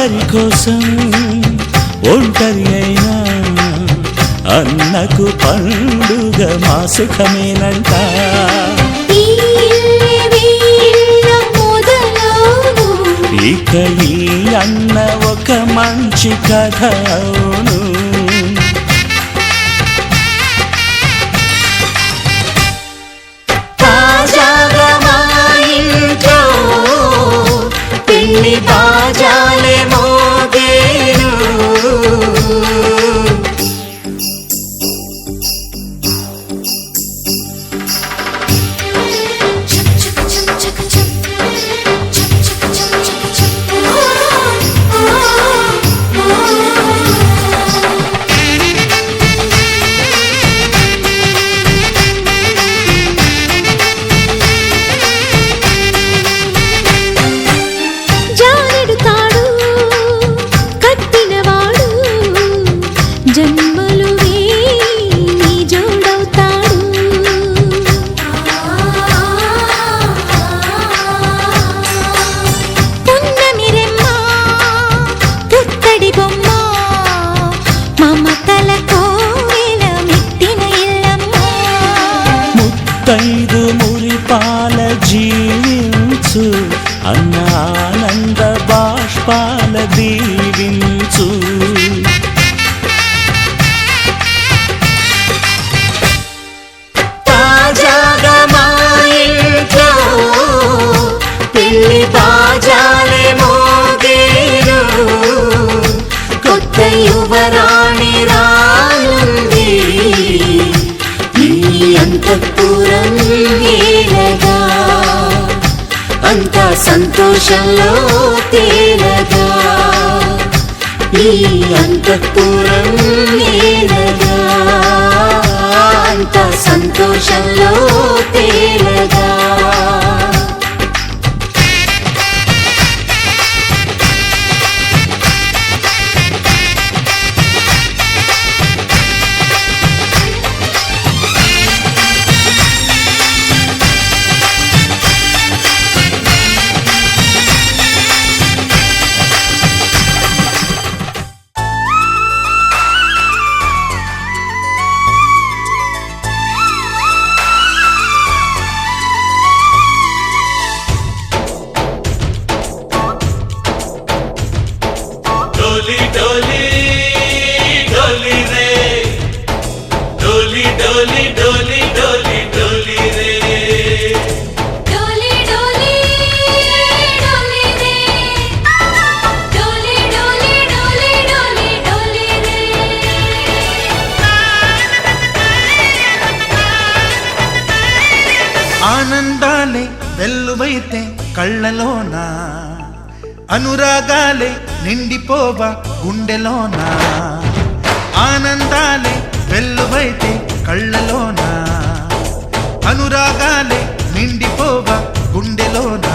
అందరి కోసం ఒంటరి అయినా అన్నకు పండుగ మా సుఖమేనంట. ఇక ఈ అన్న ఒక మంచి కథ అవును. తాజాగా మా ఇంట్లో పెళ్లి బాజాలే మోగేను. ముత్తైదు మురిపాల జీవించు అన్న ఆనంద బాష్పాల దీవించు. తాజాగా మా ఇంట్లో పెళ్లి బాజాలే మోగేను. కొత్త యువరాణి రానుంది అంతఃపురం ఏలగా. అంతా సంతోషంలో తేలగా. ఈ అంతఃపురం ఏలగా. అంతా సంతోషంలో తేలగా. डोली डोली डोली रे, डोली डोली डोली डोली डोली रे, डोली डोली डोली रे, डोली डोली डोली डोली डोली रे. ఆనందాలే వెల్లువైతే కళ్ళలోనా, అనురాగాలే నిండిపోవా గుండెలోనా. ఆనందాలే వెల్లువైతే కళ్ళలోనా, అనురాగాలే నిండిపోవా గుండెలోనా.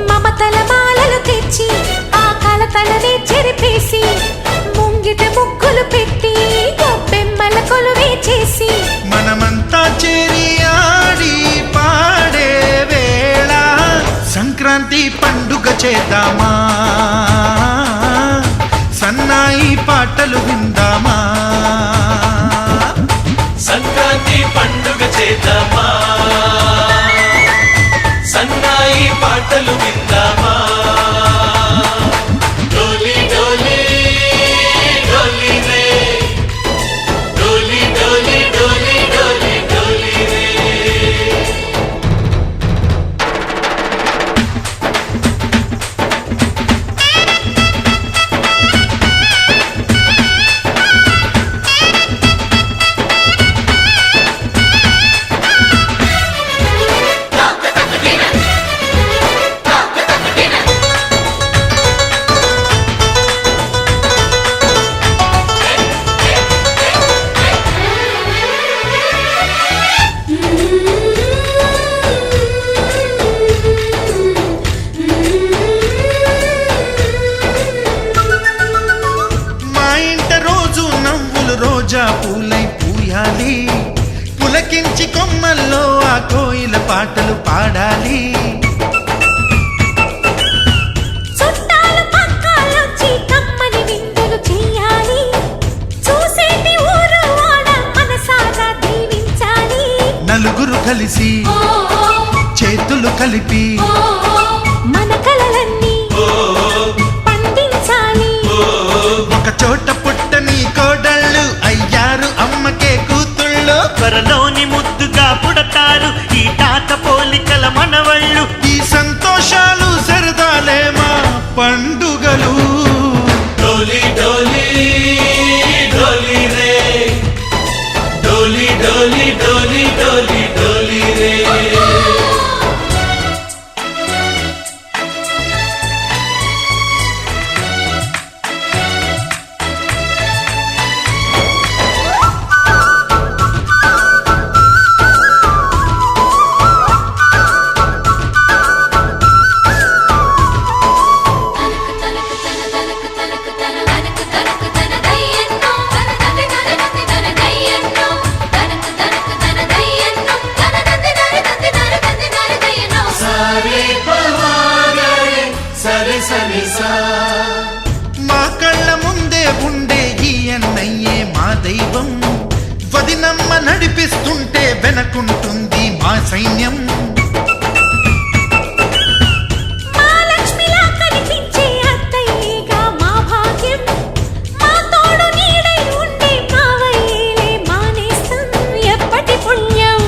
మమతల మాలలు తెచ్చి ఆ కలతలనే చెరిపేసి ముంగిట ముగ్గులు పెట్టి గొబ్బెమ్మల కొలువే చేసి మనమంతా చేరి ఆడి పాడే వేళ సంక్రాంతి పండుగ చేద్దామా, సన్నాయి పాటలు విందామా. సంక్రాంతి పండుగ చేద్దామా, సన్నాయి పాటలు విందామా. డోలి డోలి డోలి రే, డోలి డోలి డోలి డోలి డోలి రే. రోజా పూలై పూయాలి, పులకించి కొమ్మల్లో ఆ కోయిల పాటలు పాడాలి. చుట్టాలు పక్క నలుగురు కలిసి చేతులు కలిపి మన కలలన్నీ పండించాలి. ఒక చోట పుట్టని కోడళ్ళు అయ్యారు అమ్మకే కూతుళ్ళు. త్వరలోని ముద్దుగా పుడతారు ఈ తాత పోలికల మనవళ్ళు. ఈ సంతోషాలు సరదాలే మా పండుగలు. డోలి డోలి డోలి రే, డోలి డోలి డోలి డోలి డోలి రే. సారే పవారే సరే సరే సా. మా కళ్ళ ముందే ఉండే ఈ అన్నయ్యే మా దైవం. వదినమ్మ నడిపిస్తుంటే వెనకుంటుంది మా సైన్యం. మా లక్ష్మిలా కనిపించే అత్తయ్యేగా మా భాగ్యం. మా తోడు నీడై ఉండే మావయ్యేలే మా నేస్తం. ఎప్పటి పుణ్యం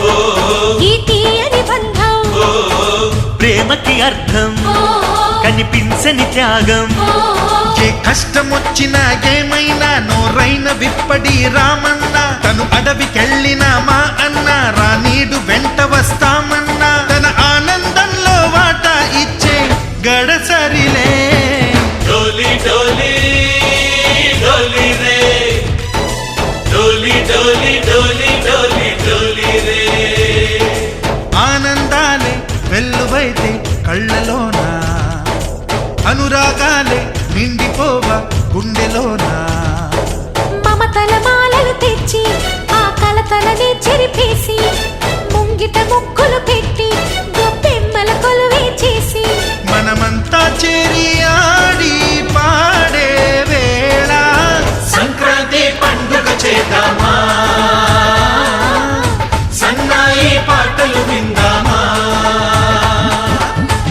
ఈ తీయని బంధం. ప్రేమకి అర్థం కనిపించని త్యాగం. ఏ కష్టం వచ్చినా ఏమైనా నోరైన విప్పడి రామన్న. తను అడవికెళ్ళిన మా అన్న రానీడు వెంట వస్తామన్నా. తన ఆనందంలో వాటా ఇచ్చే గడసరిలే. డోలి డోలి డోలి రే, డోలి డోలి డోలి డోలి డోలి రే. ఆనందాలే వెల్లువైతే కళ్ళలోనా, అనురాగాలే నిండిపోవ గుండెలోనా. మమతల మాలలు తెచ్చి ఆ కలతలని చెరిపేసి ముంగిట ముక్కులు పెట్టి గొప్పెమ్మల కొలువే చేసి మనమంతా చేరి ఆడి పాడే వేళ సంక్రాంతి పండుగ చేద్దామా, సన్నాయి పాటలు విందామా.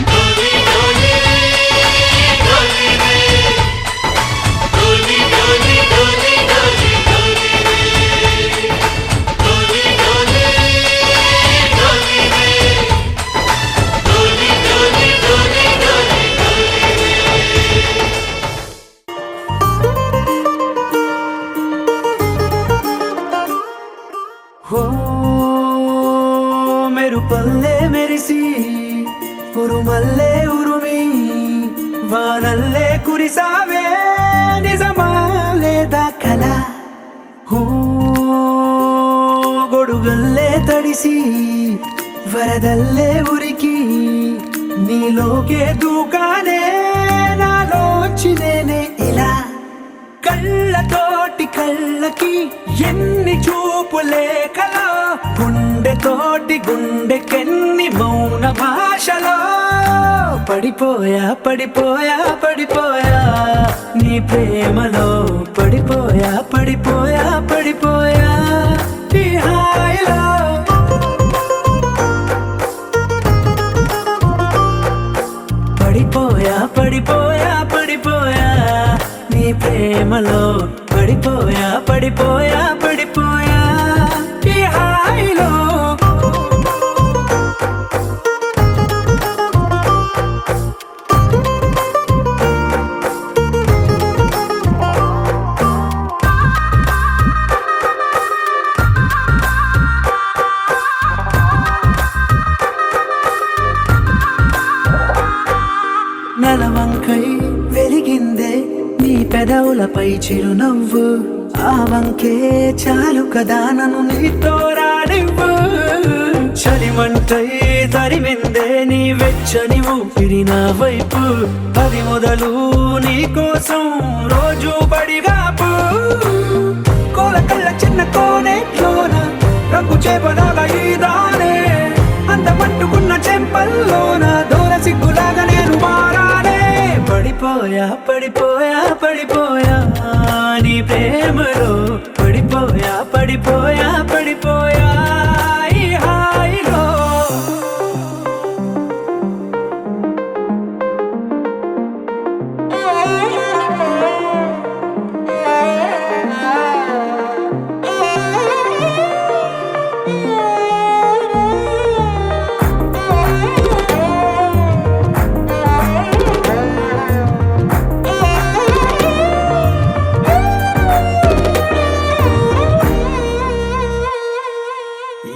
డోలి డోలి డోలి రే, డోలి డోలి డోలి డోలి డోలి రే, డోలి డోలి డోలి రే, డోలి డోలి డోలి డోలి డోలి రే. హో మెరుపల్లే మెరిసి ఉరుమల్లే ఉరుమి వానల్లే కురిసావే నిజమా లేదా కల. హో గొడుగల్లే తడిసి వరదల్లే ఉరికి నీలోకే దూకానే నాలోచి నేనే ఇలా. కళ్ళతోటి కళ్ళకి ఎన్ని చూపులే కలా, గుండెతోటి గుండెకెన్ని మౌన భాషలో. పడిపోయా పడిపోయా పడిపోయా నీ ప్రేమలో. పడిపోయా పడిపోయా పడిపోయా ఈ హాయిలో. పడిపోయా పడిపోయా పడిపోయా నీ ప్రేమలో. పడిపోయా పడిపోయా పడిపోయా ఈ హాయిలో. నెలవంకై వెలిగిందే నీ పెదవులపై చిరునవ్వు. ఆ వంకే చాలు కదా నన్ను నీతో రానివ్వు. చలిమంటై తరిమిందే నీ వెచ్చని ఊపిరి నా వైపు. అది మొదలు నీ కోసం రోజు బడిగాపు. కోల కళ్ళ చిన్న కోనేట్లోన రంగు చేపలాగా ఈదానే. అందమంటుకున్న చెంపల్లోన దూర సిగ్గులాగా నేను మారానే. పడిపోయా పడిపోయా పడిపోయా నీ ప్రేమలో. పడిపోయా పడిపోయా పడిపోయా ఈ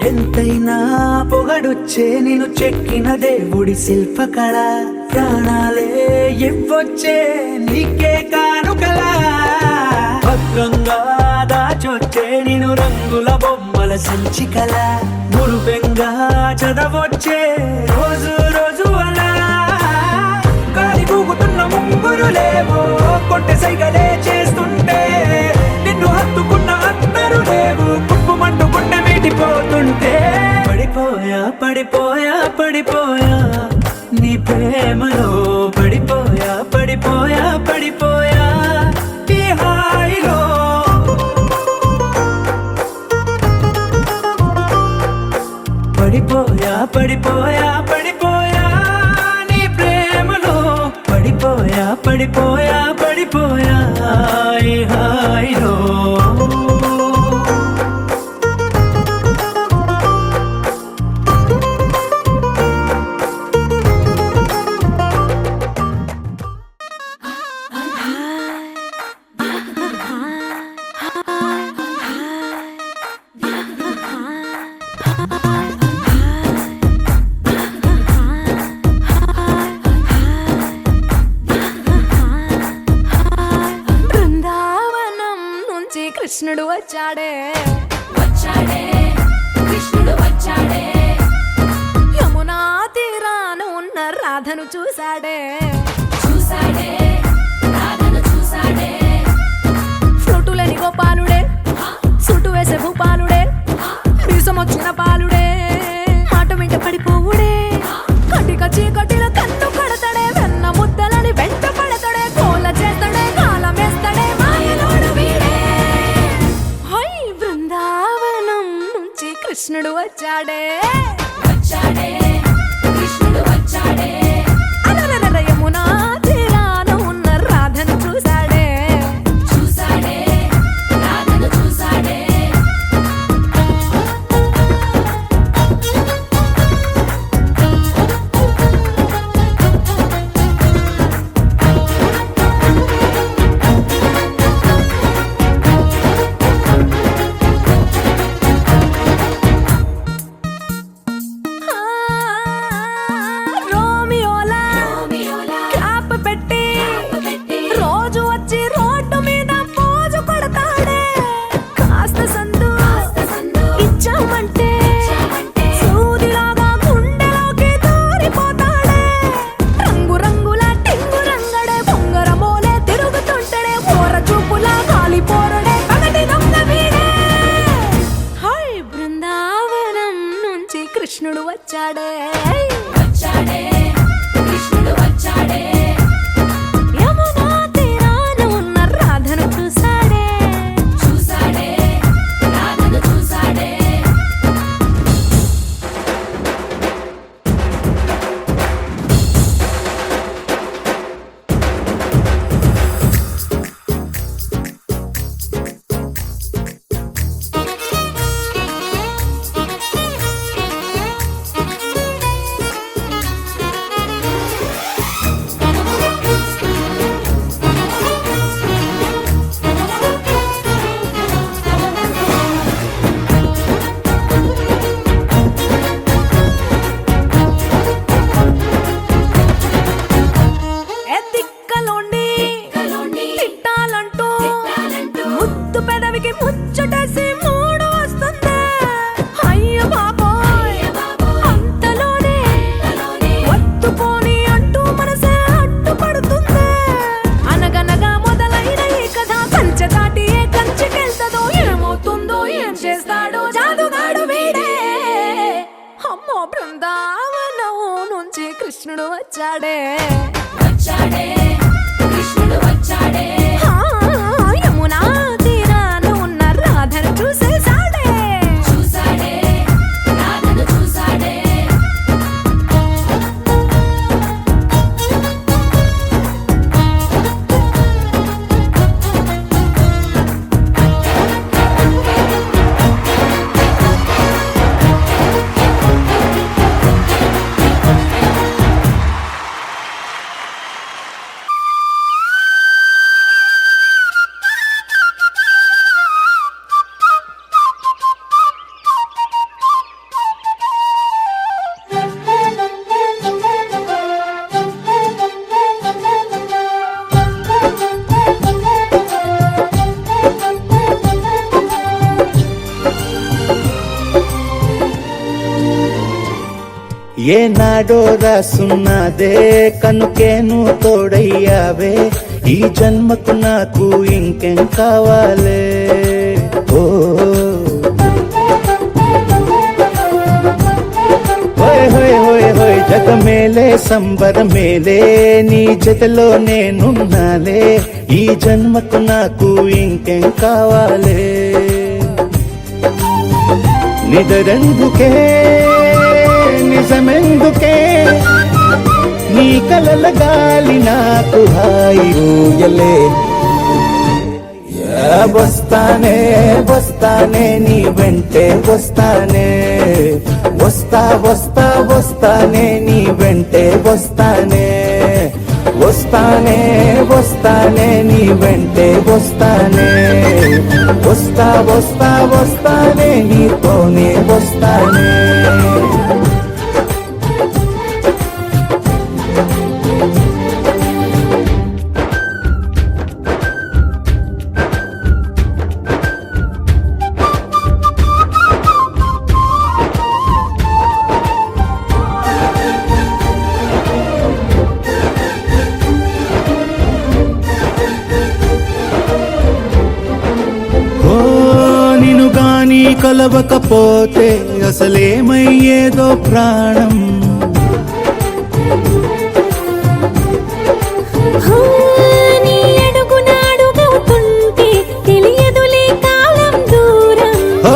ఎంతైనా పొగడొచ్చే నిన్ను చెక్కిన దేవుడి శిల్పకళ ప్రాణాలే ఇవ్వొచ్చే నీకే కానుకలా భద్రంగా దాచొచ్చే నేను రంగుల బొమ్మల సంచికల మురుపెంగా చదవొచ్చే రోజు రోజు అలా గాలి కూగుతున్న ముంగురులేవో కొట్టె సైగలే చేస్తుంటే నిన్ను హత్తుకున్న అందరూ లేవు కుప్పుమంటూ గుండె మీటిపోతుంటే పడిపోయా పడిపోయా పడిపోయా నీ ప్రేమలో పడిపోయా పడిపోయా పడిపోయా ఈ హాయిలో పడిపోయా పడిపోయా పడిపోయా నీ ప్రేమలో పడిపోయా పడిపోయా పడిపోయా ఈ హాయిలో బృందావనం నుంచి కృష్ణుడు వచ్చాడే కృష్ణుడు వచ్చాడే యమునా తీరాన ఉన్న రాధను చూశాడే రాధను చూసాడే ఫ్రూటులని గోపాలుడే సుటు వేసే భూపాలుడే మీసమొచ్చిన పాలుడే మాట వెంట పడిపోవుడే కటిక చీకటిలో కన్ను కడతాడే వెన్న ముద్దలని వెంట పడతాడే కోల చేస్తాడే కాలం వేస్తాడే మాయలోడు వీడే హై బృందావనం నుంచి కృష్ణుడు వచ్చాడే కృష్ణుడు వచ్చాడే అలరల యమునా తీరాన ఉన్న రాధను చూశాడే రాధను చూసాడే ఆ, రోమియోలా క్యాప్ పెట్టి రోజు వచ్చి రోడ్డు మీద పోజు కొడతాడే కాస్త సందు ఇచ్చామంటే సూదిలాగా గుండెలోకి దూరిపోతాడే రంగు రంగుల టింగు రంగడే బొంగరమోలే తిరుగుతుంటాడే ఓర చూపులా కాలిపోరడే పగటి దొంగ వీడే హై బృందావనం నుంచి కృష్ణుడు వచ్చాడే కృష్ణుడు వచ్చాడే యమునా తీరాన ఉన్న రాధను చూశాడే రాధను చూసాడే ఏ తిక్కలోండి తిట్టాలంటూ ముద్దు పెదవికి ముచ్చటేసి మూడు వస్తుంది అయ్య బాబోయ్ అంతలోనే ఒత్తుకోని అంటూ మనసే అడ్డుపడుతుంది అనగనగా మొదలైన ఈ కథ కంచె దాటి ఏ కంచెకెళ్తదో ఏమవుతుందో ఏం చేస్తాడో జాదుగాడు వీడే అమ్మో బృందావనం నుంచి కృష్ణుడు వచ్చాడే కృష్ణుడు వచ్చాడే ఆ, యమునా తీరాన ఉన్న రాధను చూసేశాడే రాధను చూసాడే ఏనాడో రాసున్నదే కనుకేను తోడయ్యావే ఈ జన్మకు నాకు ఇంకేం కావాలే ఓ హోయ్ హోయ్ హోయ్ హోయ్ జగ మేలే సంబర మేలే నీ జతలో నేనున్నాలే ఈ జన్మకు నాకు ఇంకేం కావాలే నిదరెందుకే నిజమెందుకే నీ కలల గాలి నాకు హాయి ఊయలే వస్తానే వస్తానే నీ వెంటే వస్తానే వస్తా వస్తా వస్తానే నీ వెంటే వస్తానే వస్తానే వస్తానే నీ వెంటే వస్తానే వస్తా వస్తా వస్తానే నీతోనే వస్తానే నిన్ను గాని కలవకపోతే అసలేమయ్యేదో ప్రాణం నీ అడుగునాడుగవుతుంటే తెలియదులే కాలం దూరం ఓ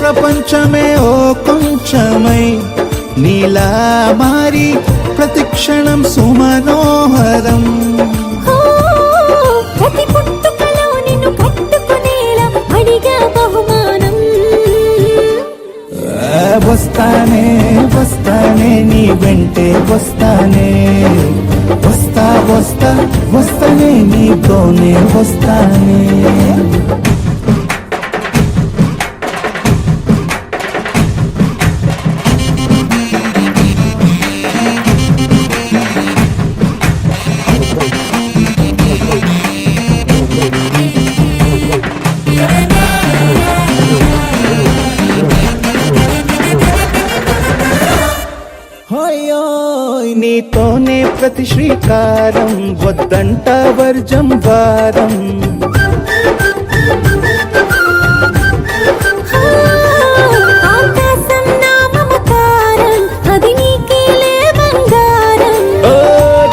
ప్రపంచమే ఓ కొంచెమై నీలా మారి ప్రతిక్షణం సుమనోహరం ప్రతి పుట్టుకలో నిన్ను కట్టుకునేలా అడిగా బహుమానం వస్తానే వస్తానే నీ వెంటే వస్తానే వస్తా వస్తా వస్తానే నీతోనే వస్తానే హోయోయ్ నీతోనే ప్రతి శ్రీకారం వద్దంట వర్జం వారం ఆకాశం నా మమకారం అది నీకేలే బంగారం ఓ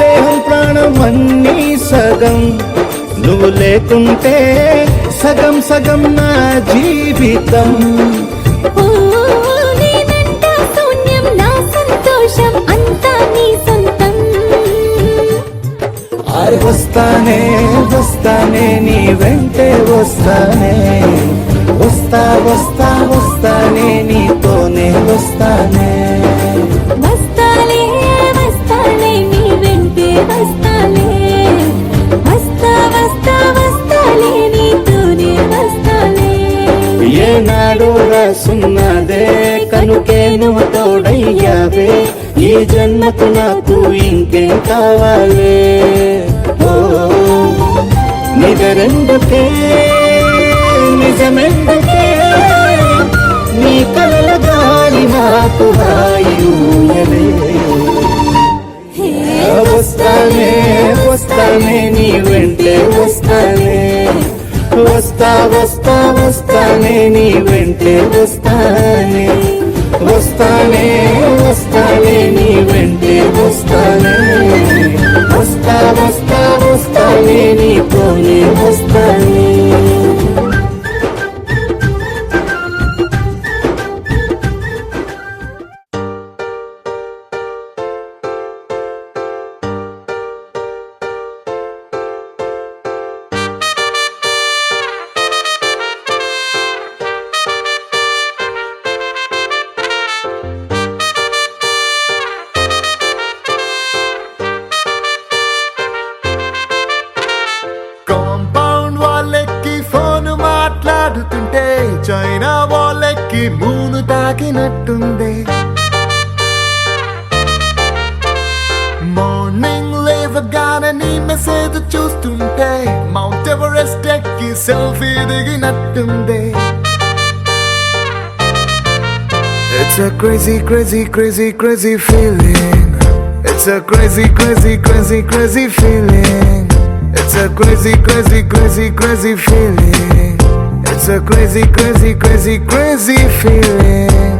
దేహం ప్రాణం అన్నీ సగం నువ్వు లేకుంటే సగం సగం నా జీవితం నీ వెంట శూన్యం నా సంతోషం అంతా నీ సొంతం వస్తానే వస్తానే నీ వెంటే వస్తానే వస్తా వస్తా వస్తానే నీతోనే వస్తానే వస్తాలే వస్తాలే నీ వెంటే వస్తాలే వస్తా వస్తా వస్తాలే నీతోనే వస్తాలే ఏనాడు రాసున్నదే కనుకే నువ్వు తోడయ్యావే ఈ జన్మకు నాకు ఇంకేం కావాలే ఓ నిజరెందుకే నిజమెందుకే నీ కలల గాలి నాకు హాయిలే వస్తానే వస్తానే నీ వెంటే వస్తానే వస్తా వస్తా వస్తానే నీ వెంటే వస్తానే వస్తానే వస్తానే నీ వెంటే వస్తానే వస్తా వస్తా వస్తానే నీతోనే వస్తానే కాంపౌండ్ వాళ్ళెక్కి ఫోన్ మాట్లాడుతుంటే చైనా వాళ్ళెక్కి మూను తాకినట్టుంది మార్నింగ్ లేవగానే నీ మెసేజ్ చూస్తుంటే మౌంట్ ఎవరెస్ట్ ఎక్కి selfie దిగినట్టుంది It's a crazy, crazy, crazy, crazy feeling. It's a crazy, crazy, crazy, crazy feeling. It's a crazy, crazy, crazy, crazy feeling. It's a crazy, crazy, crazy, crazy feeling.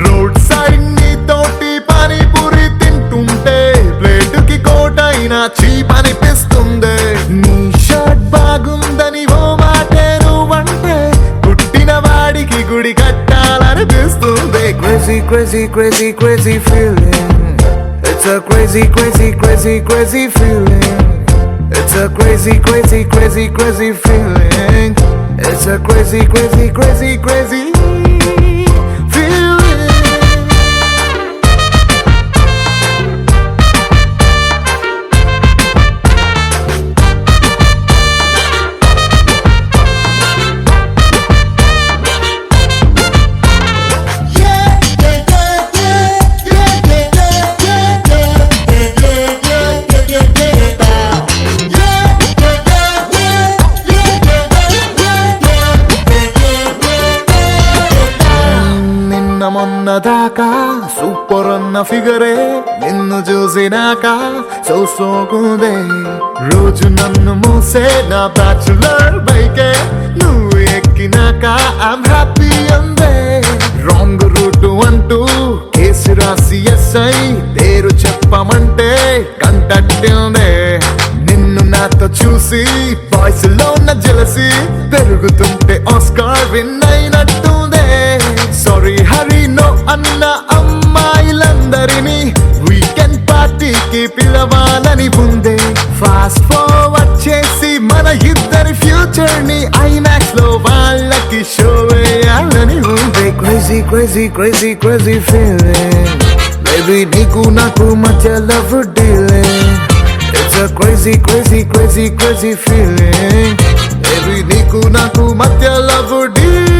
Road side నీ తోటి పానీపూరి తింటుంటే ప్లేటుకి కోటైనా cheap అనిపిస్తుంది. నీ shirt బాగుందని ఓ మాటే నువ్వంటే పుట్టిన వాడికి గుడి కట్టాలనిపిస్తుంది. Crazy, crazy, crazy, crazy feeling. It's a crazy, crazy, crazy, crazy feeling. It's a crazy, crazy, crazy, crazy feeling. It's a crazy, crazy, crazy, crazy feeling. నిన్న మొన్న దాకా సూపర్ అన్న ఫిగరే నిన్ను చూసినాక సోకుందే. రోజు నన్ను మోసే నా బ్యాచులర్ బైకే నువ్వు ఎక్కినాక ఐమ్ హ్యాపీ అందే. రాంగ్ రూట్ అంటూ కేసు రాసి ఎస్ఐ పేరు చెప్పమంటే కంటట్టిందే. నిన్ను నాతో చూసి బాయ్స్ లో ఉన్న జలసి పెరుగుతుంటే ఆస్కార్ విన్ అయినట్టుందే. సారీ హరి నో అన్న అమ్మాయిలందరినీ వీకెండ్ పార్టీకి పిలవాలని ఉందే. ఫాస్ట్ ఫార్వర్డ్ చేసి మన ఇద్దరి ఫ్యూచర్ ని ఐమాక్స్ లో వాళ్ళకి షో వేయాలని ఉందే. Crazy crazy crazy crazy feeling baby నీకు నాకు మధ్య love dealing. It's a crazy, crazy, crazy, crazy feeling. Baby, నీకు నాకు మధ్య love dealing.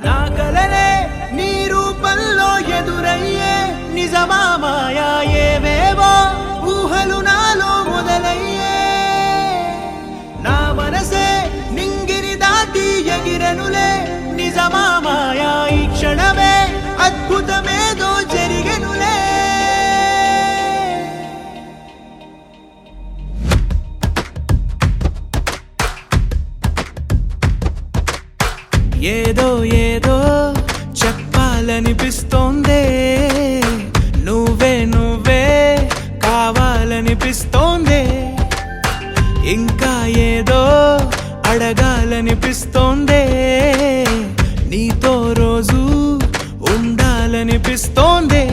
నా కలలే నీ రూపంలో ఎదురయ్యే నిజమా మాయా ఏవేవో ఊహలు నాలో మొదలయ్యే. నా మనసే నింగిని దాటి ఎగిరనులే నిజమా మాయా ఈ క్షణమే అద్భుతమేదో జరిగెనులే. ఏదో ఏదో చెప్పాలనిపిస్తోందే. నువ్వే నువ్వే కావాలనిపిస్తోందే. ఇంకా ఏదో అడగాలనిపిస్తోందే. నీతో రోజు ఉండాలనిపిస్తోందే.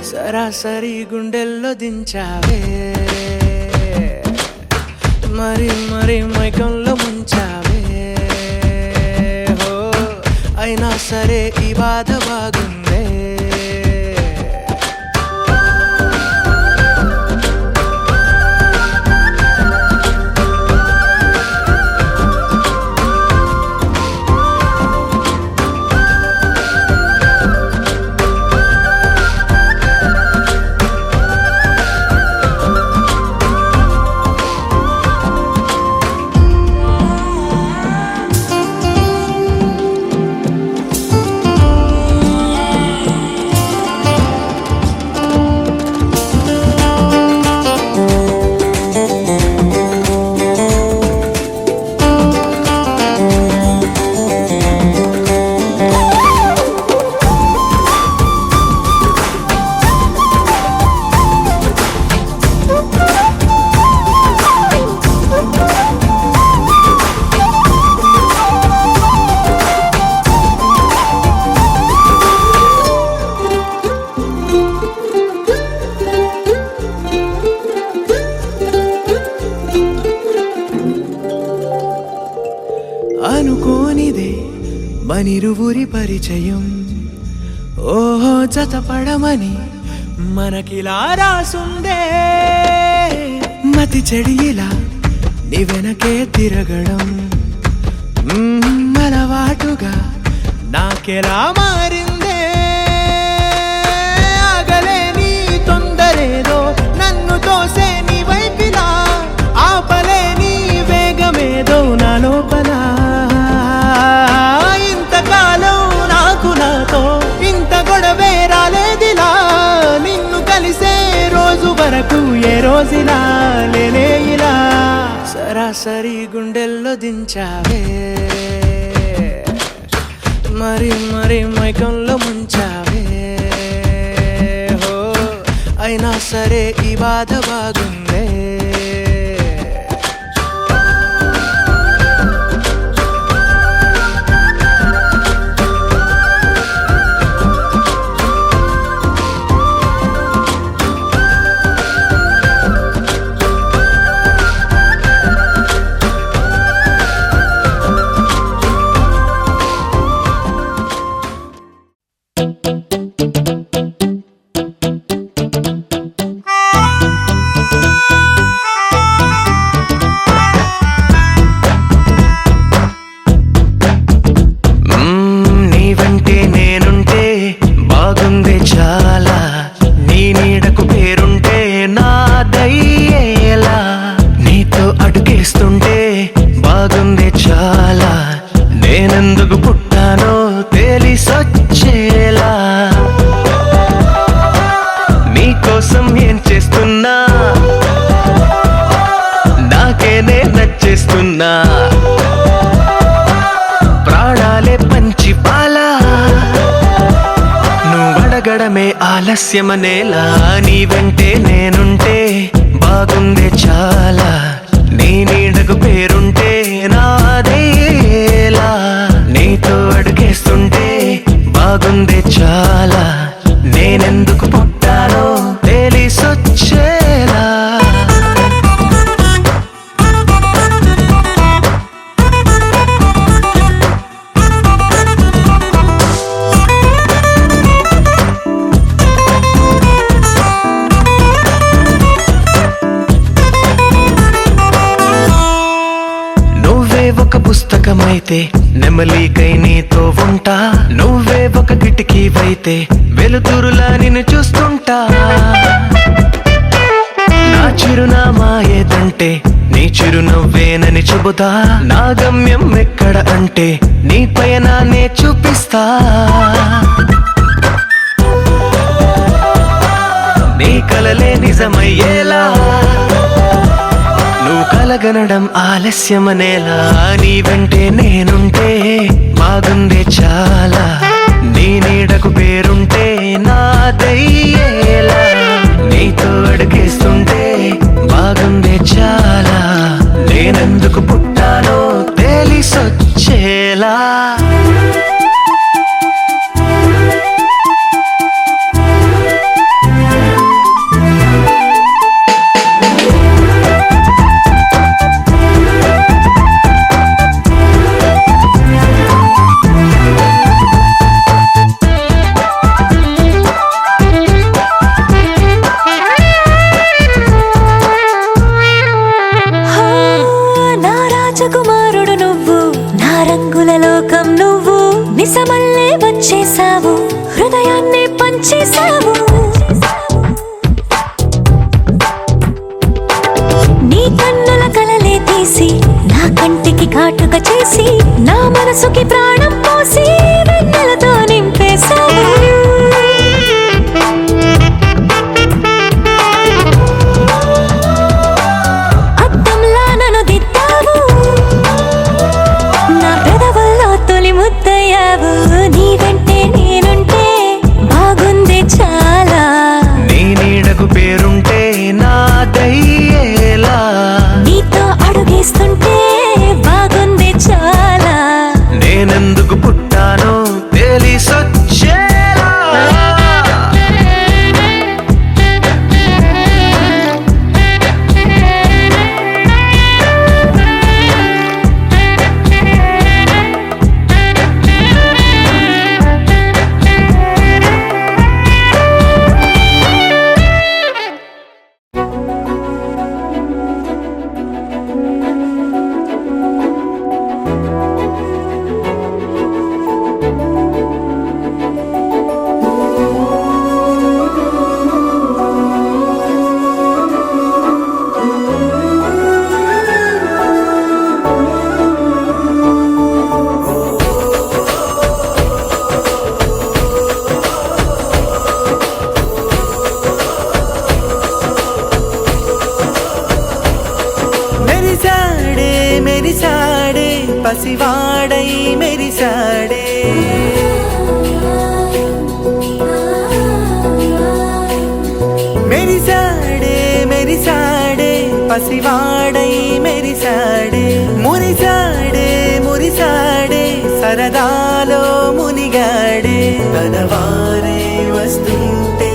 సరాసరి గుండెల్లో దించావే మరి మరి మైకంలో ముంచావే. హో అయినా సరే ఈ బాధ బాగుందే. అనుకోనిదే మనిరువురి పరిచయం ఓహో జతపడమని మనకిలా రాసుందే మతి చెడి ఇలా నీ వెనకే తిరగడం అలవాటుగా నాకెలా మారిందే ఆగలేని తొందరేదో నన్ను తోసే నీ వైపిలా ఆపలేని వేగమేదో నా లోపల ఇంతకాలం నాకు నాతో ఇంత గొడవే రాలేదిలా నిన్ను కలిసే రోజు వరకు ఏ రోజులా లేనే ఇలా సరాసరి గుండెల్లో దించావే మరి మరి మైకంలో ముంచావే హో అయినా సరే ఈ బాధ బాగుందే ప్రాణాలే పంచి పాలా నువ్వడగడమే ఆలస్యమనేలా నీ వెంటే నేనుంటే బాగుందే చాలా నీ నీడకు పేరుంటే నాదేలా నీతో అడుగేస్తుంటే బాగుందే చాలా నేనెందుకు పుట్టానో తెలిసొచ్చేలా ఒక పుస్తకమైతే నెమలికై నీతో ఉంటా నువ్వే ఒక కిటికీవైతే వెలుతురులా నిన్ను చూస్తుంటా నా చిరునామా ఏదంటే నీ చిరునవ్వేనని చెబుతా నా గమ్యం ఎక్కడ అంటే నీ పయనాన్నే చూపిస్తా నీ కలలే నిజమయ్యేలా నువ్వు కలగనడం ఆలస్యమనేలా నీ వెంటే నేనుంటే బాగుందే చాలా నీ నీడకు పేరుంటే నాదయ్యేలా నీతో అడుగేస్తుంటే బాగుందే చాలా నేనెందుకు పుట్టానో తెలిసొచ్చేలా కుమారుడు నువ్వు నా రంగుల లోకం నువ్వు నిజమల్లే వచ్చేసావు హృదయాన్ని పంచేసావు నీ కన్నుల కలలే తీసి నా కంటికి కాటుక చేసి నా మనసుకి ప్రాణం పోసి వెన్నెలతో నింపేసావు ముద్దయ్యావు నీ వెంటే నేనుంటే బాగుంది చాలా నీ నీడకు పేరుంటే నాదయ్యేలా నీతో అడుగేస్తుంటే బాగుంది చాలా నేనెందుకు పుట్టానో తెలిసొచ్చేలా పసివాడై మెరిసాడే మెరిసాడే మెరిసాడే పసివాడై మెరిసాడే మురిసాడే మురిసాడే సరదాలో మునిగాడే తనవారే వస్తుంటే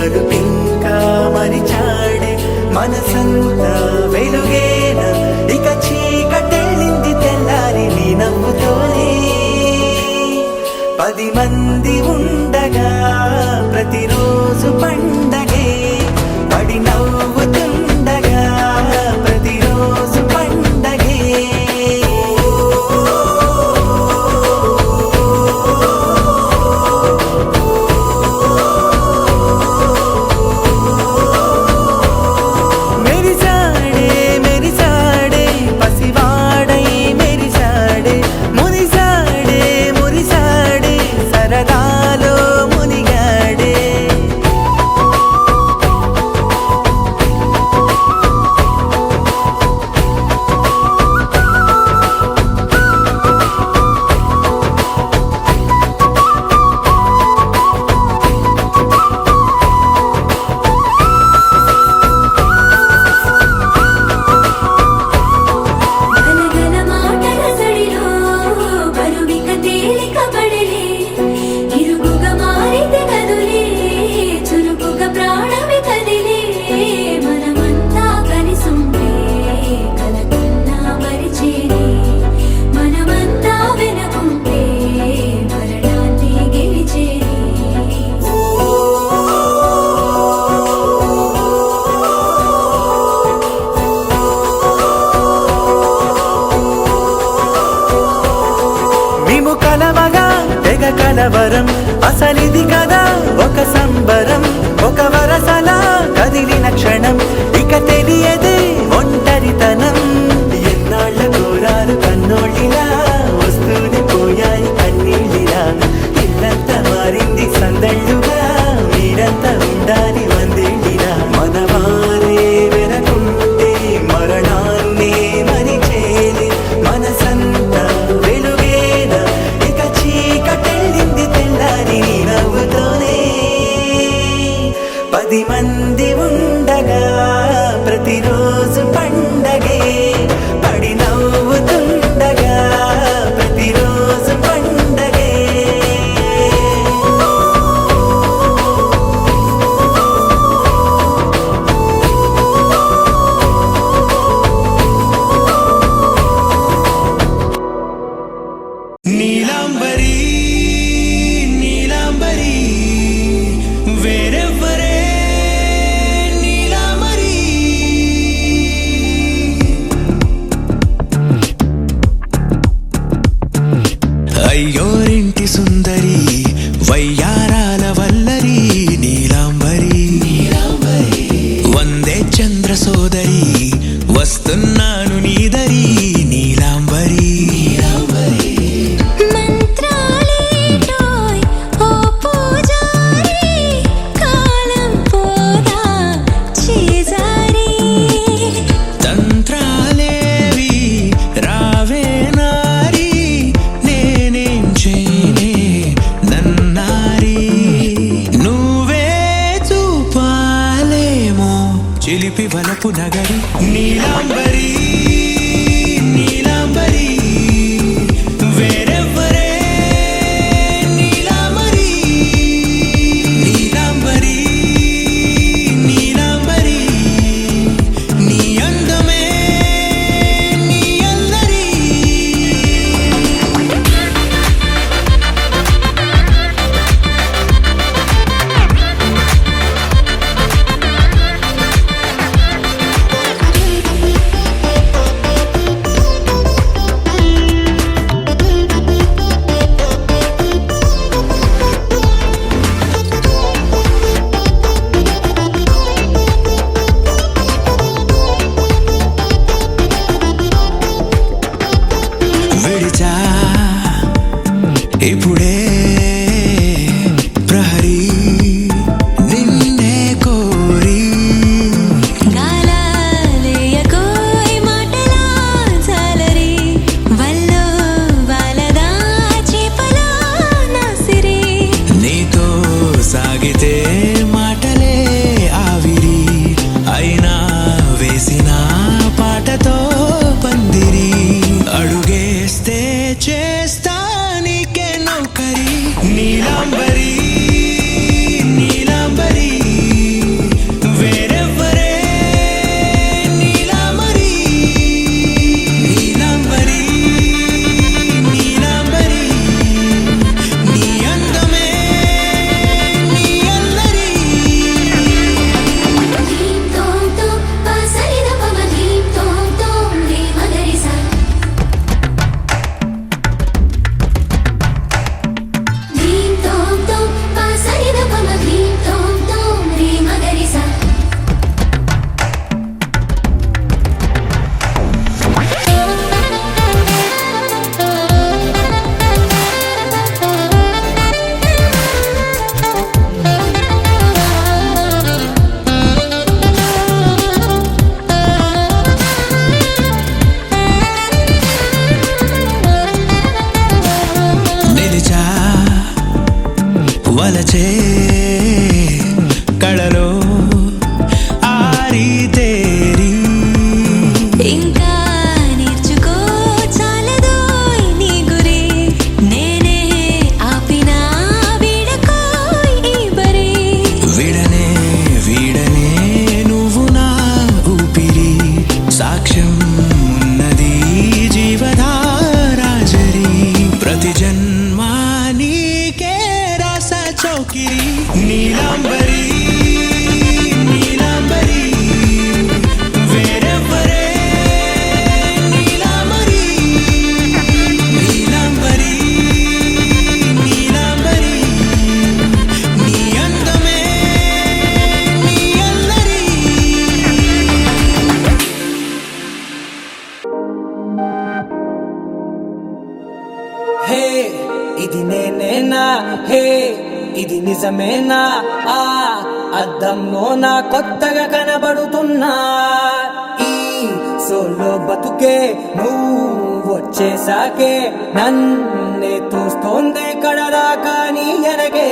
అదుపింకా మరిచాడే మనసంతా వెలుగేన ఇక చీకటెళ్ళింది తెల్లారి నీ నవ్వుతోనే 10 మంది ఉండగా ప్రతిరోజు పండగే పడి నవ్వుతుండగా ప్రతిరోజు పండగే మెరిసాడే మెరిసాడే పసివాడై మెరిసాడే మురిసాడే మురిసాడే సరదాలో మునిగాడే గలగల మాటల సడిలో బరువిక తేలిక పడలే ఇరుగుగా మారితే కదులే చురుకుగా ప్రాణమి కదిలే మనమంతా కలిసుంటే కలకన్నా మరిచేనే మనమంతా వెనకుంటే మరణాన్ని గెలిచేనే మేము కలవగా తెగ కలవరం అసలిది కదా ఒక సంబరం ఒక వరసలా కదిలిన క్షణం ఇక తెలియదే ఒంటరితనం ఎన్నాళ్ళ కోరాలు కన్నోళ్ళిలా వస్తూనే పోయాయి కన్నీళ్ళిలా ఇల్లంతా మారింది సందళ్ళుగా మీరంతా ఉండాలి వందేళ్ళిలా మనవారే వెనకుంటే మరణాన్నే మరిచేది మనసంతా వెలుగేన ఇక చీకటెళ్ళింది తెల్లారి నీ నవ్వుతోనే 10 మంది ఉండగా ప్రతిరోజు పండగే పడి నవ్వుతుండగా ప్రతిరోజు పండగే నీలాంబరి నీలాంబరి వేరెవ్వరే నీలాంబరి అయ్యోరింటి సుందరి వయ్యారాల వల్లరి నీలాంబరి వందే చంద్ర సోదరి వస్తున్నాను నీదరి నీలాంబరి మంత్రాలేటోయ్ ఓ పూజారి కాలం పోదా చేజారి తంత్రాలేవి రావే నారి నేనేం చేయనే నన్నారి నువ్వే చూపాలేమో చిలిపి వలపు నగరి నీలాంబరి నీలాంబరి వేరెవ్వరే నీలాంబరి నీలాంబరి నీలాంబరి నీ అందమే నీ అల్లరి ఇప్పుడే ప్రహరీ నిన్నే కోరి గాలాలేయకోయ్ మాటలా జాలరి వల్లో ఇది నేనేనా హే ఇది నిజమేనా ఆ అద్దంలో నా కొత్తగా కనబడుతున్నా ఈ సోలో బతుకే నువ్వు వచ్చేసాకే నన్నే తోస్తోందే కడదాకా నీ ఎనగే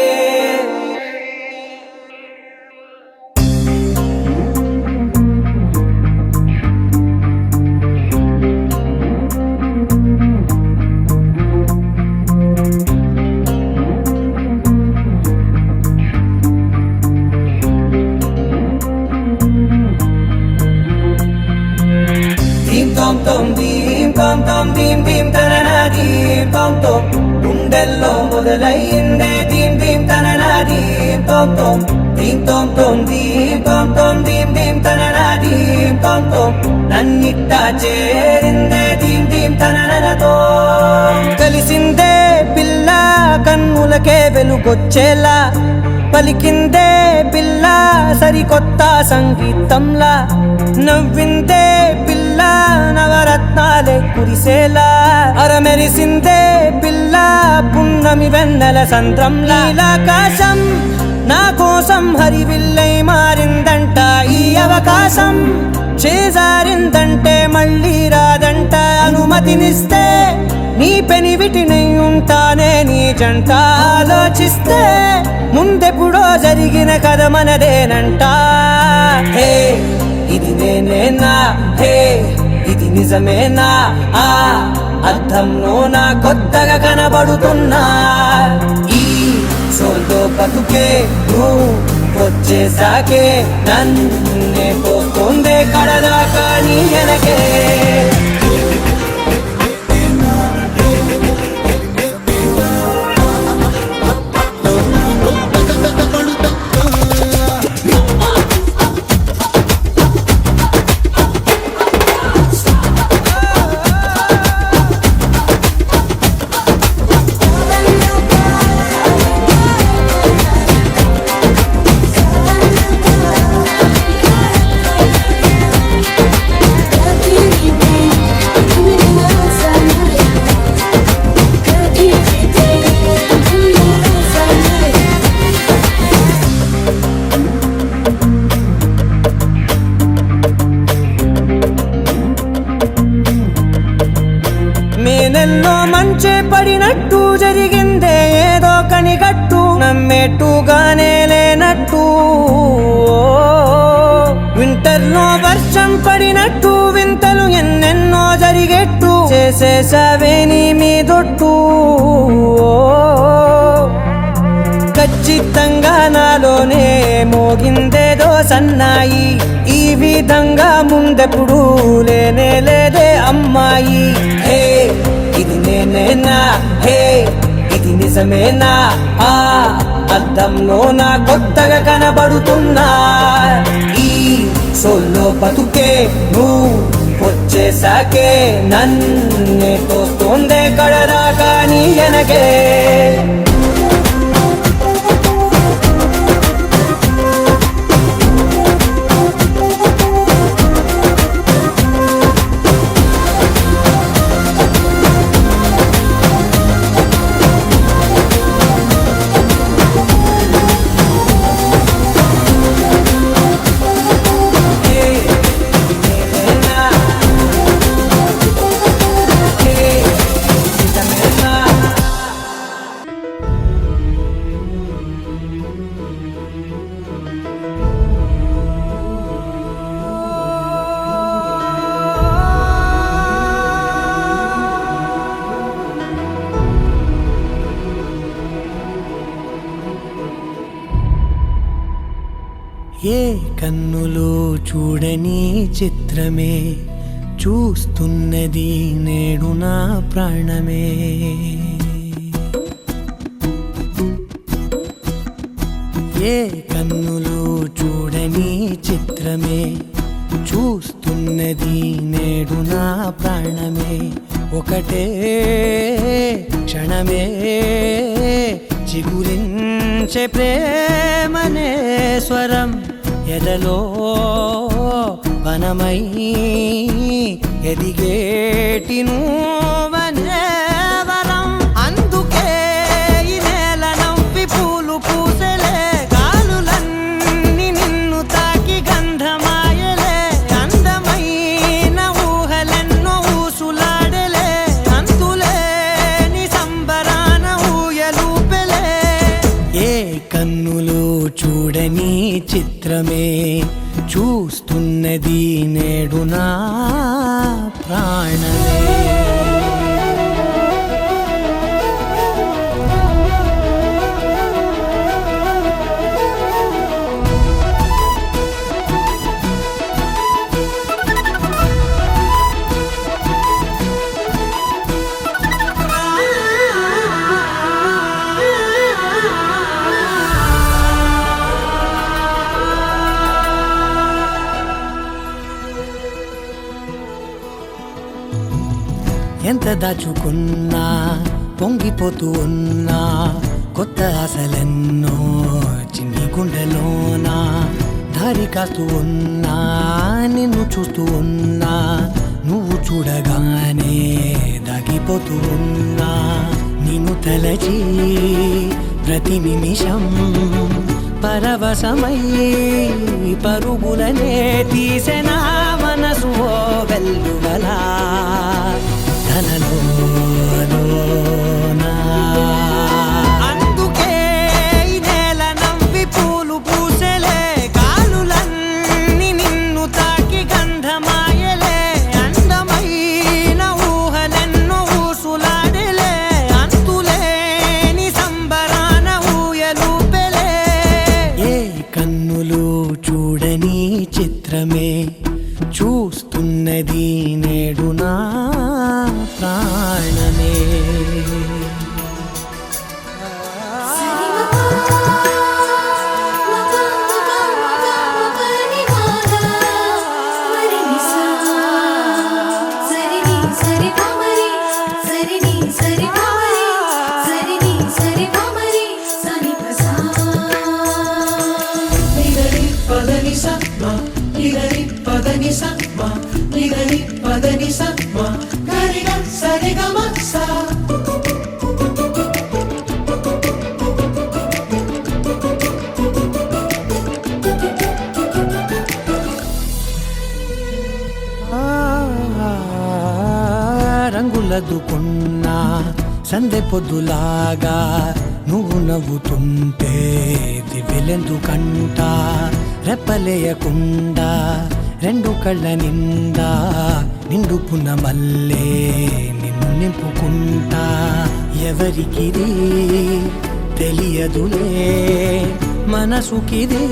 గుండెల్లో మొదలయ్యిందే దీం దీం తననా దీం తోం తోం దీం తోం తోం దీం తోం తోం దీం దీం తననా దీం తోం తోం నన్నిట్టా చేరిందే దీం దీం తననతో కలిసిందే పిల్ల కన్నులకే వెలుగొచ్చేలా పలికిందే పిల్ల సరికొత్త సంగీతంలా నవ్విందే పిల్ల నవరత్నాలే కురిసేలా అరమెరిసిందే పిల్ల పున్నమి వెన్నెల సంద్రంలా ఆకాశం నా కోసం హరివిల్లై మారిందంట ఈ అవకాశం చేజారిందంటే మళ్ళీ రాదంట అనుమతినిస్తే నీ పెనివిటినై ఉంటానే నీ జంట ఆలోచిస్తే ముందెప్పుడో జరిగిన కథ మనదేనంట హే ఇది నేనేనా హే ఇది నిజమేనా ఆ అద్దంలో నా కొత్తగా కనబడుతున్నా ఈ సోలో బతుకే నువ్వు వచ్చేసాకే నన్నే పోతుందే కడదాకా నీ ఎనకే మేనెల్లో మంచే పడినట్టు జరిగిందే ఏదో కనిగట్టు నమ్మేట్టుగానే లేనట్టు వింటర్లో వర్షం పడినట్టు వింతలు ఎన్నెన్నో జరిగేట్టు చేసేసావే నీ మీదొట్టు ఖచ్చితంగా నాలోనే మోగిందేదో సన్నాయి ఈ విధంగా ముందెప్పుడు లేనే లేదే అమ్మాయి హే ఇది నేనేనా హే ఇది నిజమేనా ఆ అద్దంలో నా కొత్తగా కనబడుతున్నా ఈ సోలో బతుకే నువ్వు వచ్చేసాకే నన్నే తోస్తోందే కడదాకా నీ ఎనకే ఏ కన్నులు చూడని చిత్రమే చూస్తున్నది నేడు నా ప్రాణమే ఏ కన్నులు చూడని చిత్రమే చూస్తున్నది నేడు నా ప్రాణమే ఒకటే క్షణమే చిగురించే ప్రేమనే స్వరం ఎదలో వనమై ఎదిగేటి నువ్వనే వరం అందుకే చూడని చిత్రమే చూస్తున్నది నేడు నా ప్రాణమే. ఎంత దాచుకున్నా పొంగిపోతూ ఉన్నా కొత్త ఆశలెన్నో చిన్ని గుండెలోనా దారి కాస్తూ ఉన్నా నిన్ను చూస్తూ ఉన్నా నువ్వు చూడగానే దాగిపోతూ ఉన్నా నిన్ను తలచి ప్రతి నిమిషం పరవశమై పరుగులనే తీసెనా మనసు ఓ వెల్లువలా తనలోనా. అందుకే ఈ నేల నవ్వి పూలు పూసెలే కాలులన్నీ నిన్ను తాకి గంధమాయలే అందమైన ఊహలెన్నో ఊసులాడలే అంతులేని సంబరాన ఊయలూపెలే. ఏ కన్నులు చూడని చిత్రమే చూస్తున్నది నేడు నా ప్రాణమే. రంగులదుకున్నా సందె పొద్దులాగా నువ్వు నవ్వుతుంటే దివ్వెలెందుకంట రెప్పలేయకుండా రెండు కళ్ళ నిండా నిండుకున్న మల్లే నిన్ను నింపుకుంటా. ఎవరికిది తెలియదులే మనసుకిది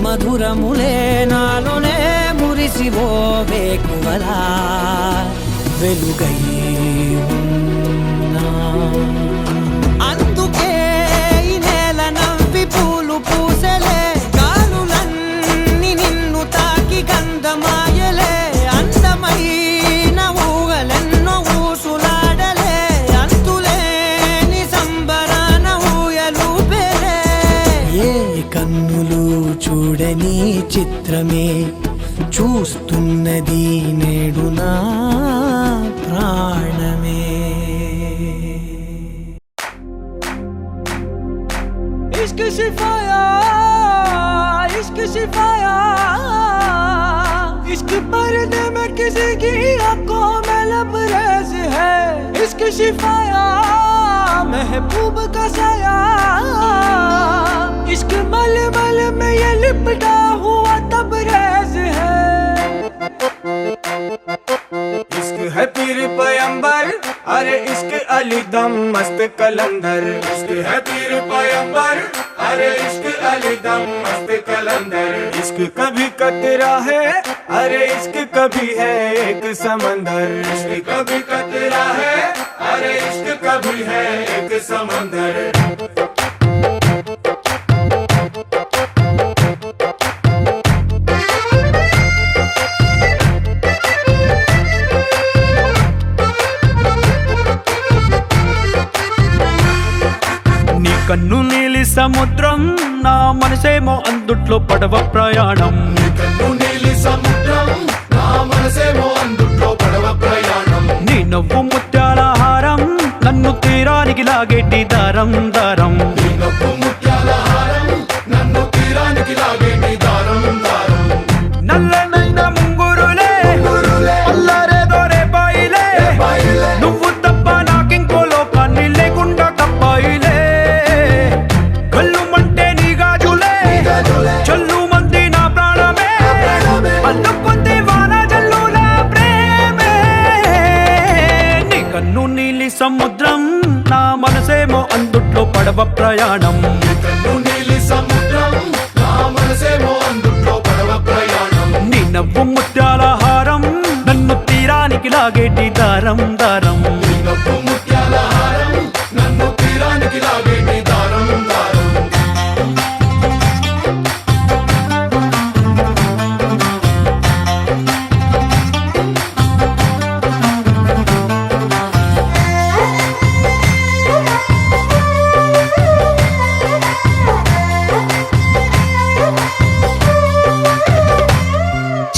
మధురములే నాలోనే మురిసివో వేకువలా వెలుగై ఉన్నా. అందుకే ఈ నేల నవ్వి పూలు పూసెలే గాలులన్నీ నిన్ను తాకి గంధమాయలే అందమైన ఊహలెన్నో ఊసులాడలే అంతులేని సంబరాన ఊయలూపెలే. ఏ కన్నులు చూడని చిత్రమే చూస్తున్నది నేడు నా ప్రాణమే. इश्क शिफाया इश्क शिफाया इश्क पर्दे में किसी की आंखों में लबरेज है. इश्क शिफाया महबूब का साया इश्क मलमल में ये लिपटा हुआ तबरेज है. इश्क है पीर पैगंबर अरे इश्क अली दम मस्त कलंदर. इश्क है पीर पैगंबर अरे इश्क अली दम मस्त कलंदर. इश्क कभी कतरा है अरे इश्क कभी है एक समंदर. इश्क कभी कतरा है अरे इश्क कभी है एक समंदर. కన్ను నీలి సముద్రం నా మనసేమో అందుట్లో పడవ ప్రయాణం. కన్ను నీలి సముద్రం నా మనసేమో అందుట్లో పడవ ప్రయాణం. నీ నవ్వు ముత్యాల హారం నన్ను తీరానికి లాగేటి దారం దారం. నీ నవ్వు ముత్యాల హారం నన్ను తీరానికి లాగేటి దారం దారం. నల్లనైన ముంగురులే అల్లారేదో రేపాయిలే నువ్వు తప్ప నాకింకో లోకాన్ని లేకుండా కప్పాయిలే. కళ్ళు మంటే నీ గాజు కన్ను నీలి సముద్రం నా మనసేమో అందుట్లో పడవ ప్రయాణం. నీలి సముద్రం నా మనసేమో అందుట్లో పడవ ప్రయాణం. నీ నవ్వు ముత్యాల హారం నన్ను తీరానికి లాగేటి దారం దారం. నవ్వు ముత్యాల హారం నన్ను తీరానికి లాగేటి దారం దారం.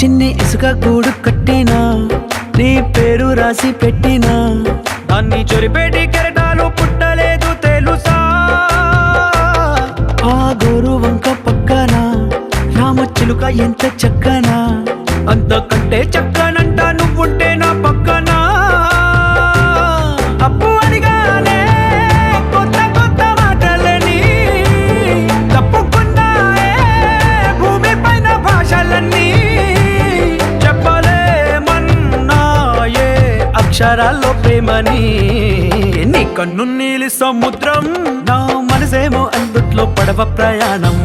చిన్ని ఇసుక గూడు కట్టినా నీ పేరు రాసి పెట్టినా దాన్ని చొరిపేటి కెరటాలు పుట్టలేదు తెలుసా. ఆ గోరు వంక పక్కన రామచిలుక ఎంత చక్కనా, అంతకంటే చక్కనంట నువ్వుంటే నా పక్కన. అప్పు అడిగానే కొత్త కొత్త మాటలని తప్పుకున్నాయే భూమి పైన భాషలన్నీ. అక్షరాల్లో ప్రేమని నీ కన్ను నీలి సముద్రం నా మనసేమో అందుట్లో పడవ ప్రయాణం.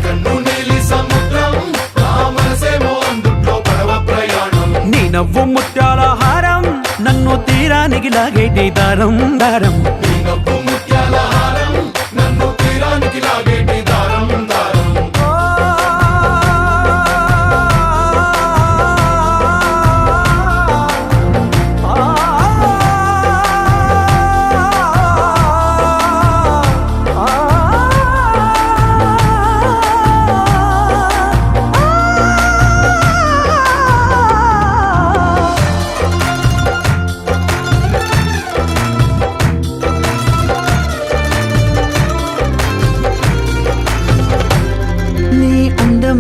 కన్ను నీలి సముద్రం నా మనసేమో అందుట్లో పడవ ప్రయాణం. నీ నవ్వు ముత్యాల హారం నన్ను తీరానికి లాగేటి దారం దారం. నీ నవ్వు ముత్యాల హారం నన్ను తీరానికి లాగేటి దారం దారం.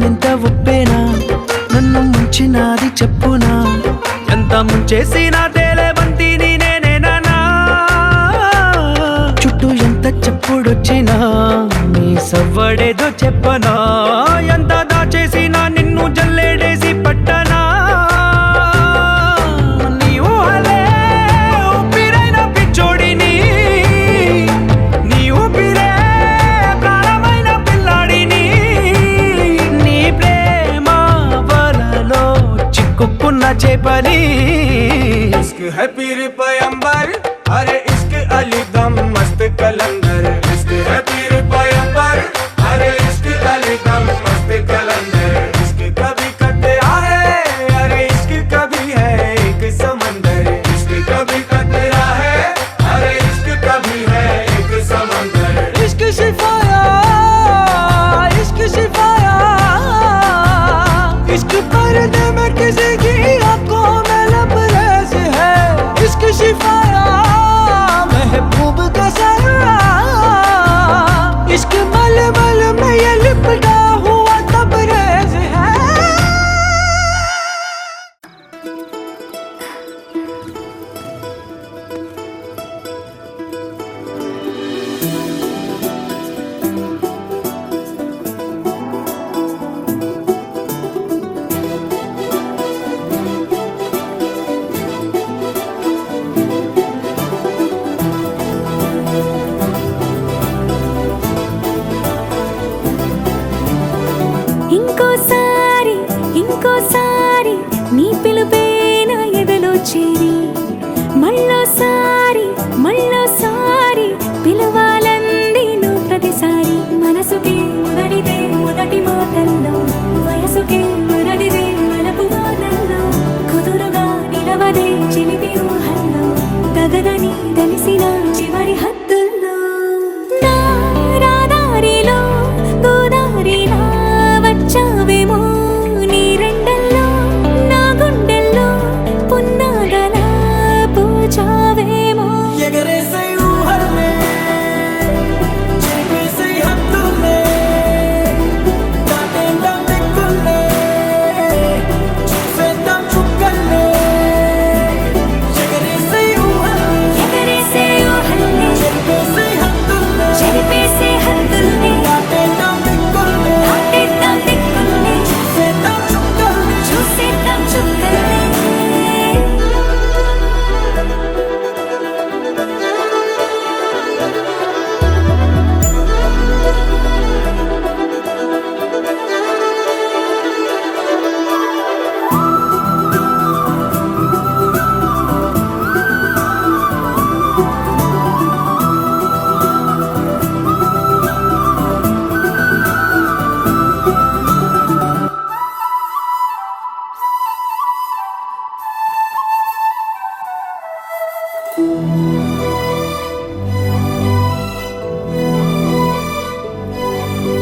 ఎంత ఒప్పేనా నన్ను ముంచినాది చెప్పునా, ఎంత ముంచేసినా తేలేవంతిని నేనేనా. చుట్టూ ఎంత చెప్పుడొచ్చినా నీ సవ్వడేదో చెప్పనా, ఎంత దాచేసినా నిన్ను జల్లేడేసి పట్టనా. నీ ఊహలే ఊపిరైన పిచ్చోడిని, నీ ఊపిరే ప్రాణమైన పిల్లాడిని. నీ ప్రేమ వలలో చిక్కుకున్న చేపని. इश्क है पीर पैगंबर अरे इश्क अली दम मस्त कलंदर. इश्क है पीर पैगंबर अरे इश्क अली दम मस्त कलंदर. इश्क कभी कतरा है अरे इश्क कभी है एक समंदर. इश्क कभी कतरा है अरे इश्क कभी है एक समंदर. इश्क शिफाया इश्क शिफाया इश्क पर्दे में किसी की आंखों में लबरेज है. इश्क शिफाया महबूब का साया. इश्क मलमल में ये लिपटा हुआ तबरेज है. ఇంకోసారి ఇంకోసారి నీ పిలుపే నా ఎదలో చేరి మళ్ళోసారి మళ్ళోసారి పిలవాలంది నువ్వు ప్రతిసారి. మనసుకి మొదటిదే మొదటి మాటల్లో వయసుకి మొదటిదే మలపు వాదల్లో కుదురుగా నిలవదే చిలిపి ఊహల్లో గగదని తెలిసిన చివరి హద్దుల్లో. నా రాదారిలో గోదారిలా వచ్చావేమో నీ రెండల్లో నా గుండెల్లో పున్నాగలా పూచావేమో. ఎగరేసే ఊహల్లే చెరిపేసే హద్దుల్లే దాటేద్దాం దిక్కుల్లే చూసేద్దాం చుక్కల్లే. ఎగరేసే ఊహల్లే ఎగరేసే ఊహల్లే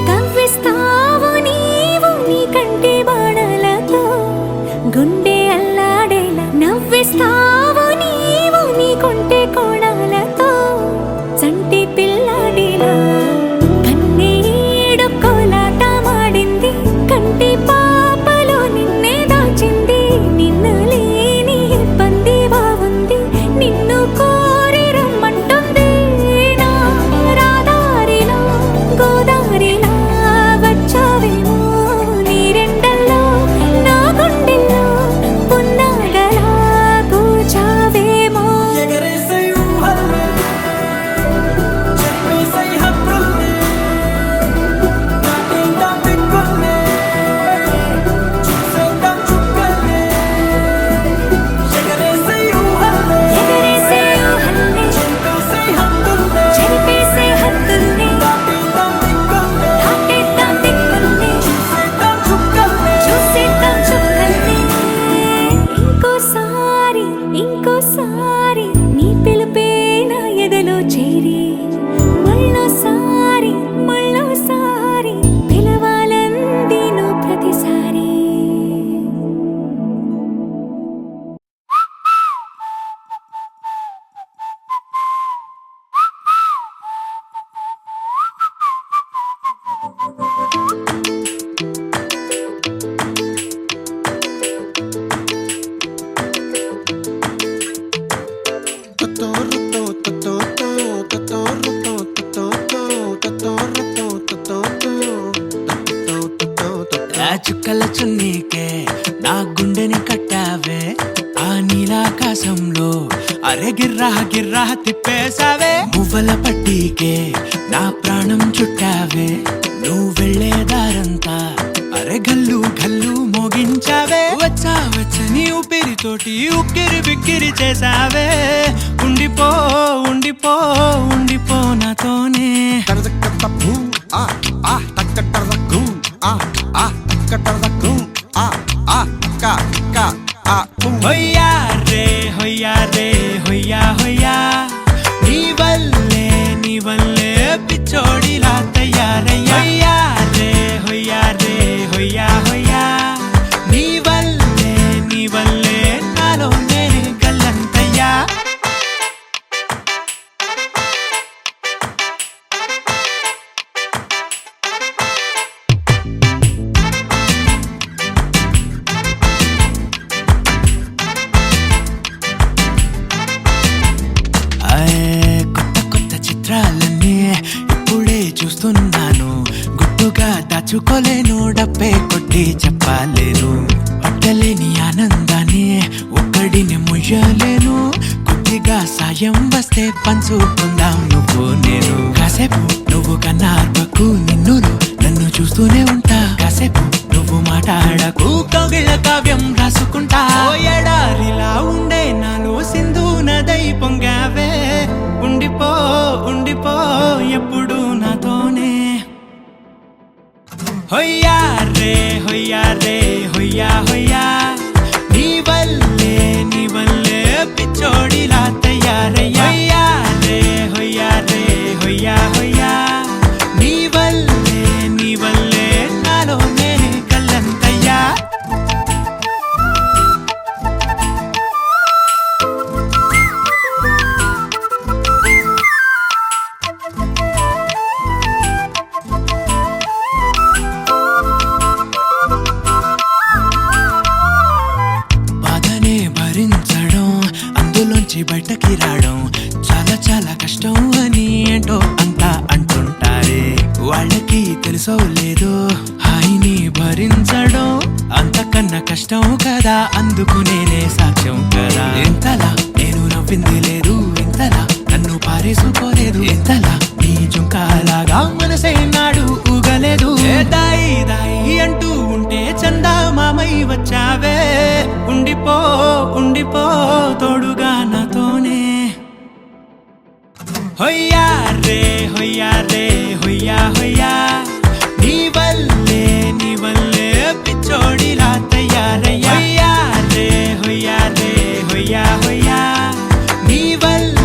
కవ్విస్తావు నీవు నీ కంటి బాణలతో గుండె అల్లాడేలా నవ్విస్తావు నీవు నీ కొంటె కోణాలతో చంటి పిల్లాడిలా కన్నీడు కోలాట మాడింది కంటి పాపలో నిన్నే దాచింది నిన్ను లేని ఇబ్బంది బాగుంది నిన్ను కోరి రమ్మంటుంది నా రాదారిలో గోదారిలా వచ్చావేమో నీరెండల్లో నా గుండెల్లో పున్నాగలా కూర్చావేమో ఎగరేసే ఊహల్లే చెప్పేసే హక్కుల్నే నాటేద్దాం దిక్కుల్నే చూసేద్దాం చుక్కల్నే ఎగరేసే ఊహల్లే ఎగరేసే ఊహల్లే చెప్పేసే హక్కుల్నే చెరిపేసే హద్దుల్ని నాటేద్దాం దిక్కుల్నే దాటేద్దాం దిక్కుల్ని చూసేద్దాం చుక్కల్నే చూసేద్దాం చుక్కల్ని ఇంకోసారి నీ పిలుపే నా ఎదలో చేరి మళ్ళోసారి పిలవాలంది నువ్వు ప్రతిసారి ఆ చుక్కల చున్నీకే నా గుండెని కట్టావే ఆ నీలాకాశంలో అరే గిర్రా గిర్రా తిప్పేశావే మువ్వల పట్టీకే నా ప్రాణం చుట్టావే నువ్వు వెళ్ళే దారంతా అరే గల్లు గల్లు మోగించావే వచ్చా వచ్చని ఊపిరితోటి ఉక్కిరి బిక్కిరి చేసావే ఉండిపో ఉండిపో ఉండిపో నాతోనే హొయ్యా రే హొయ్యా రే హొయ్యా హొయ్యా నీ వల్లే పిచ్చోడిలా తయారయ్యా హొయ్యా రే హొయ్యా హొయ్యా నీ వల్లే నాలోనే గల్లంతయ్యా కొత్త చిత్రాలన్నీ ఇప్పుడే చూస్తున్నాను గుట్టుగా దాచుకోలేను డబ్బే కొట్టి చెప్పలేను పట్టలేని ఆనందాన్ని ఒక్కడిని ముయ్యలేను కొద్దిగా సాయం వస్తే పంచుకుందాం నువ్వు నేను కాసేపు నువ్వు కన్నార్పకు నిన్నులు నన్ను చూస్తూనే ఉంటా కాసేపు నువ్వు మాట్లాడకు కౌగిళ్ళ కావ్యం రాసుకుంటా ఓ ఎడారిలా ఉండే నాలో సింధు నదై పొంగావే ఉండిపో ఉండిపో ఎప్పుడు నాతోనే హొయ్యా రే హొయ్యా రే హొయ్యా హొయ్యా నీ వల్లే పిచ్చోడిలా తయారయ్యా హొయ్యా రే హొయ్యా హొయ్యా నీ వల్లే నాలోనే కల్లంతయ్యా బాధనే భరించడం అందులోంచి బయటకి రావడం చాలా చాలా కష్టం అని ఏంటో అంతా అంటుంటారే వాళ్ళకి తెలుసో లేదో హాయిని భరించడం అంతకన్నా కష్టం కదా అందుకు నేనే సాక్ష్యం కదా ఎంతలా నేను నవ్వింది లేదు ఎంతలా నన్ను పారేసుకోలేదు ఎంతలా నీ జుంకాలాగా మనసే నాడు ఊగలేదు దాయి దాయి అంటూ ఉంటే చందా మామై వచ్చావే ఉండిపో ఉండిపో తోడుగా నాతోనే హొయ్యా రే హొయ్యా రే హొయ్యా హొయ్యా నీ వల్లే పిచ్చోడిలా తయారయ్యా హొయ్యా రే హొయ్యా రే హొయ్యా హొయ్యా నీ వల్ల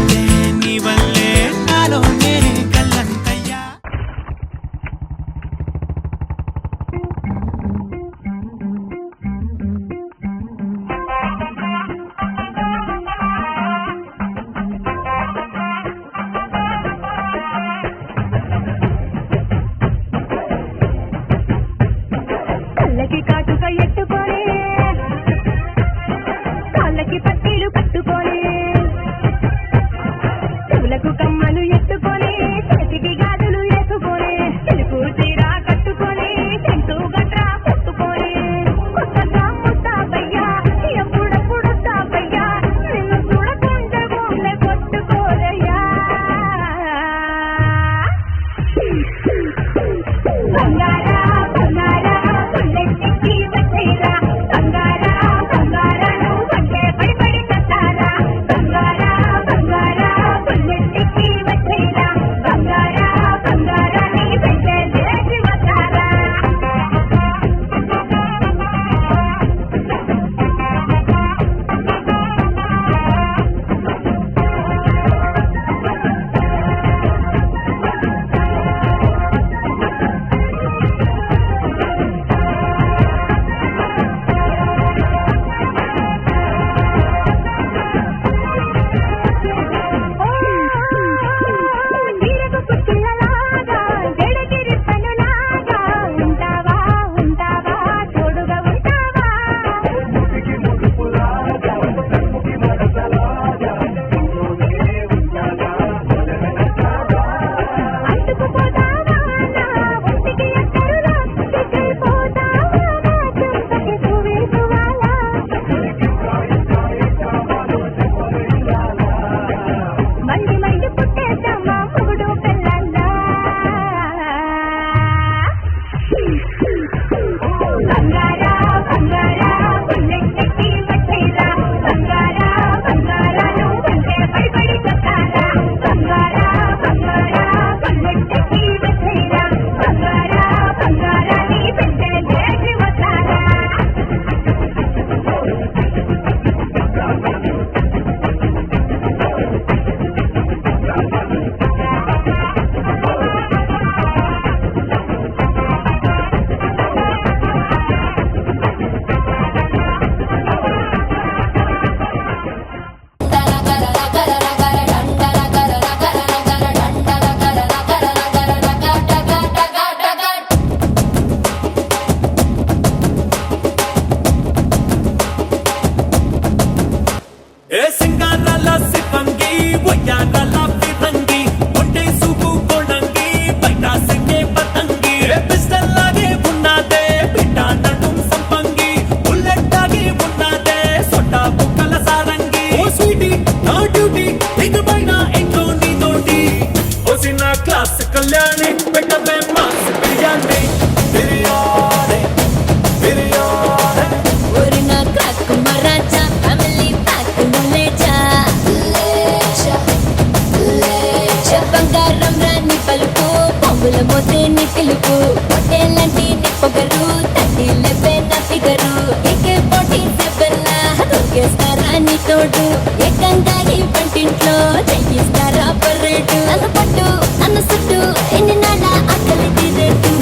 పువ్వుల మోసేని పిలుపు పొట్టేళ్ళంటి నిప్పొగరు తట్టి లెబ్బే నప్పిగరు ఎక్కే పోటీ సెబ్బల్లా తొక్కేస్తారా నీ తోడు ఏకంగా ఈ వంటింట్లో చెయ్యిస్తారా పర్రేటు నన్ను పట్టు నన్ను చుట్టూ ఎన్ని నాళ్ళ ఆకలి తీరేటు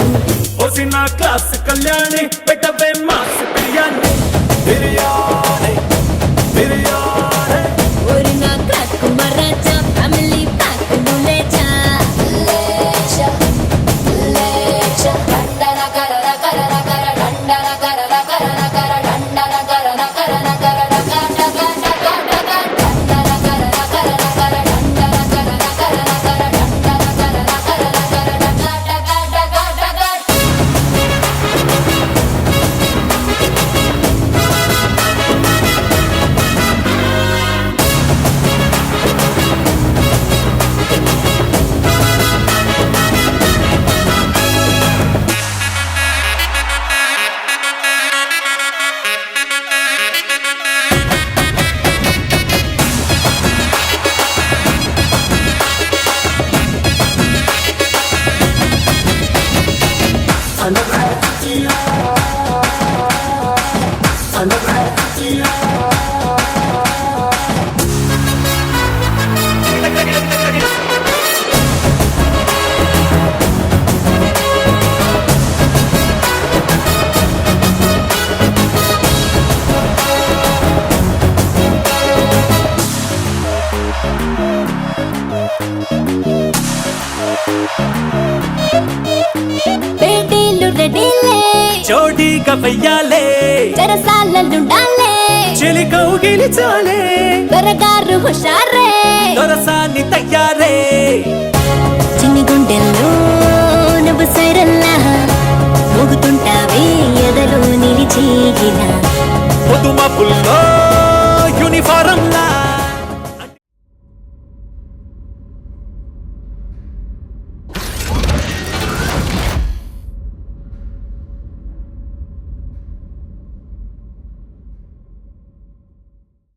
ఓసిన క్లాస్ కళ్యాణి పెట్టవే మాస్ బిర్యానీ బిర్యానీ బిర్యానీ ఓరి నా క్రాక్ మరాచా ఫ్యామిలీ ప్యాక్ నులేచా లేచా లేచా డండన కరర కరర కర డండన కరర కరర కర డండన కరర కరర కర డక డక డక డక డండన కరర కరర కర డండన కరర కరర కర డండన కరర కరర కర డక డక డక డక బేడీలు రెడీలే చోటీగా వెయ్యాలే చెరసాలలుండాలే చెలి కౌగిలి చాలే దొరగారు హుషారే దొరసాన్ని తయ్యారే చిన్ని గుండెల్లో నువ్వు సైరల్లా మోగుతుంటావే ఎదలో నిలిచేగిలా పొదుమపుల్లో యూనిఫారం లా